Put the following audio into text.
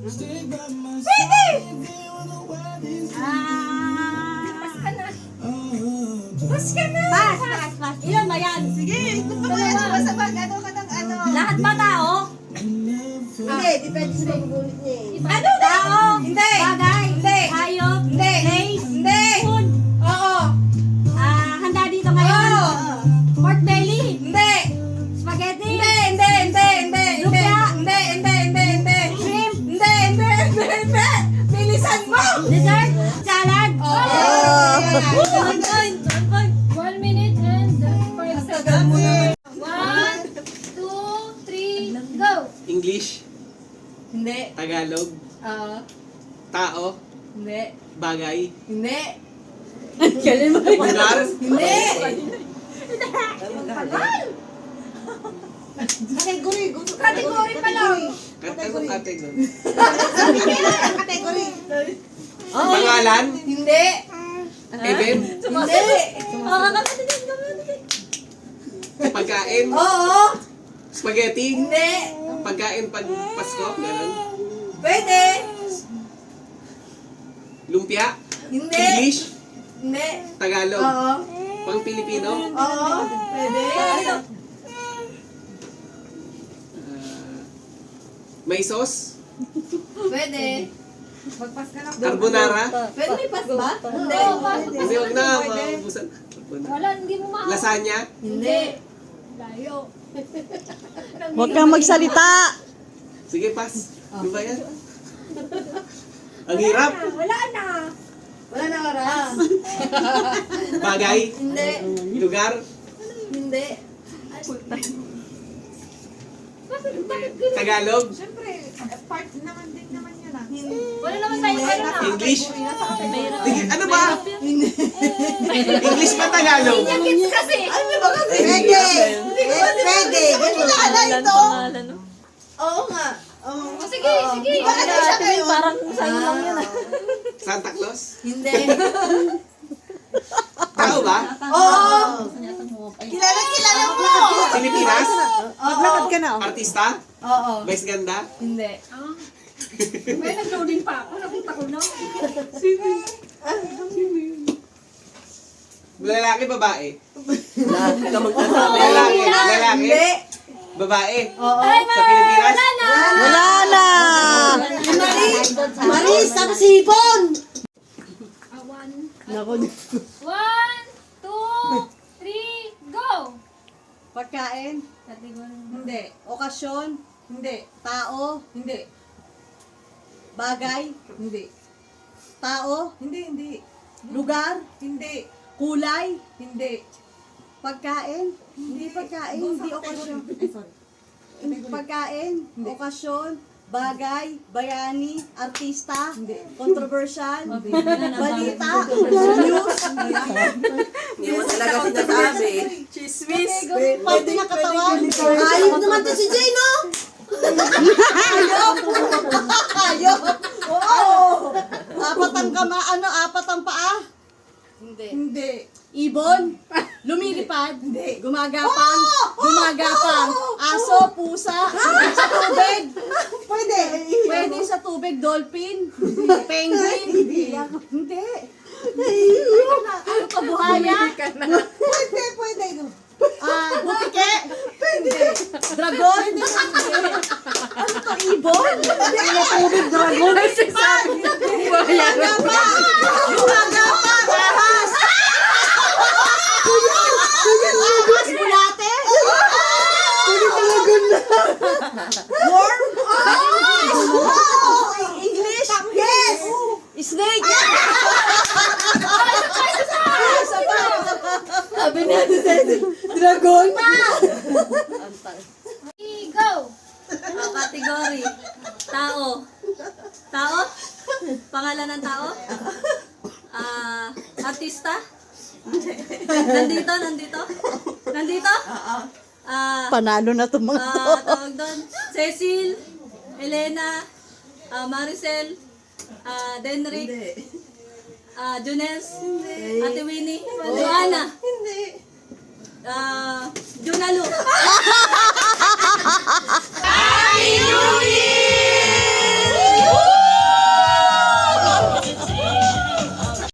Pwede! Pas ka na! Pas! Ilan ba yan? Sige, ito pa nga. Sumasabag. Ano ka ng ano? Lahat ba tao? Hindi, depende sa magugulit niya eh. Ano tao? Hindi! Bagay? Hindi! Hayop? Hindi! Place? Hindi! Food? Oo! Handa dito ngayon? Oo! Pork belly? Hindi! Spaghetti? Hindi! Hindi! Hindi! Hindi! Lumpia? Hindi! Hindi! Hindi! Hindi! Shrimp? Hindi! Hindi! Hindi! Hindi! Bilisan mo! Dessert? Salad? Oo! 1 minute and 5 seconds. 1, 2, 3, go! English? Hindi. Tagalog? Tao? Hindi. Bagay? Hindi. Lugar? Hindi. Kategory. Kategory pa lang. Kategory? Kategory. Pangalan? Hindi. Event? Hindi. Pagkain? Oo. Spaghetti? Hindi. Pagkain pag Pasko? Ganun? Pwede. Lumpia? Hindi. English? Hindi. Tagalog? Oo. Pang Pilipino? Oo. Pwede. May sauce? Pwede. Magpas ka lang. Carbonara? Pwede may pas ba? Hindi. Kasi huwag na, Pwede. maubusan. Wala, hindi mo maawa. Lasagna? Hindi. Layo. Huwag kang magsalita. Sige, pass. Ano ba yan? Ang hirap. Wala na. Wala na oras. Bagay? Hindi. Lugar? Hindi. Tagalog? Siyempre, part naman din naman yun ah. Wala naman tayo. Ano na? English? Ano ba? English ba Tagalog? Kids kasi. Ano ba kasi? Pwede. Pwede. Kilala ito. Oo nga. Oo. O, sige, sige. Ano siya kayo? Parang sa'yo lang yun. Santa Claus? Hindi. Tao ba? Oo. Kilala mo. Pilipinas? Maglakad ka na. Artista? Oo. Vice ganda? Hindi. May nag-loading pa ako. Nakita ko na. Lalaki, babae? Lahat ka magkasabi. Lalaki, lalaki? Hindi. Babae? Oo. Sa Pilipinas? Wala na. Maris, tapos sipon. 1, Naku. 2, 3, go! Pagkain? Hindi. Okasyon? Hindi. Tao? Hindi. Bagay? Hindi. Tao? Hindi. Lugar? Hindi. Kulay? Hindi. Pagkain? Hindi pagkain. Hindi okasyon. Pagkain? Okasyon? Bagay? Bayani? Artista? Controversial? Balita? News? Hindi mo talaga sinasabi. Chismis? Pwede na katawan? Ayop naman to si Jay, no? Ayok! Oo! Apat ang apat ang paa? Hindi. Ibon? Lumilipad? Hindi. Gumagapang? Gumagapang. Aso? Pusa? Sa tubig? Pwede. Pwede sa tubig. Dolphin? Penguin? Hindi. Ano to? Buhaya? Pwede. Butike? Hindi. Dragon? Hindi. Ano to? Ibon? Hindi na tubig. Dragon? Gumagapang? Gumagapang? Ahas? Ahas? Bulate? Worm? English? Yes! Snake? Sabi natin sa dragon? Go! Category. Tao. Tao? Pangalan ng tao? Artista? Nandito? Nandito? Panalo na itong mga tawag doon. Cecil, Elena, Maricel, Denrick, Junels, Ate Winnie, Joanna, Junalu.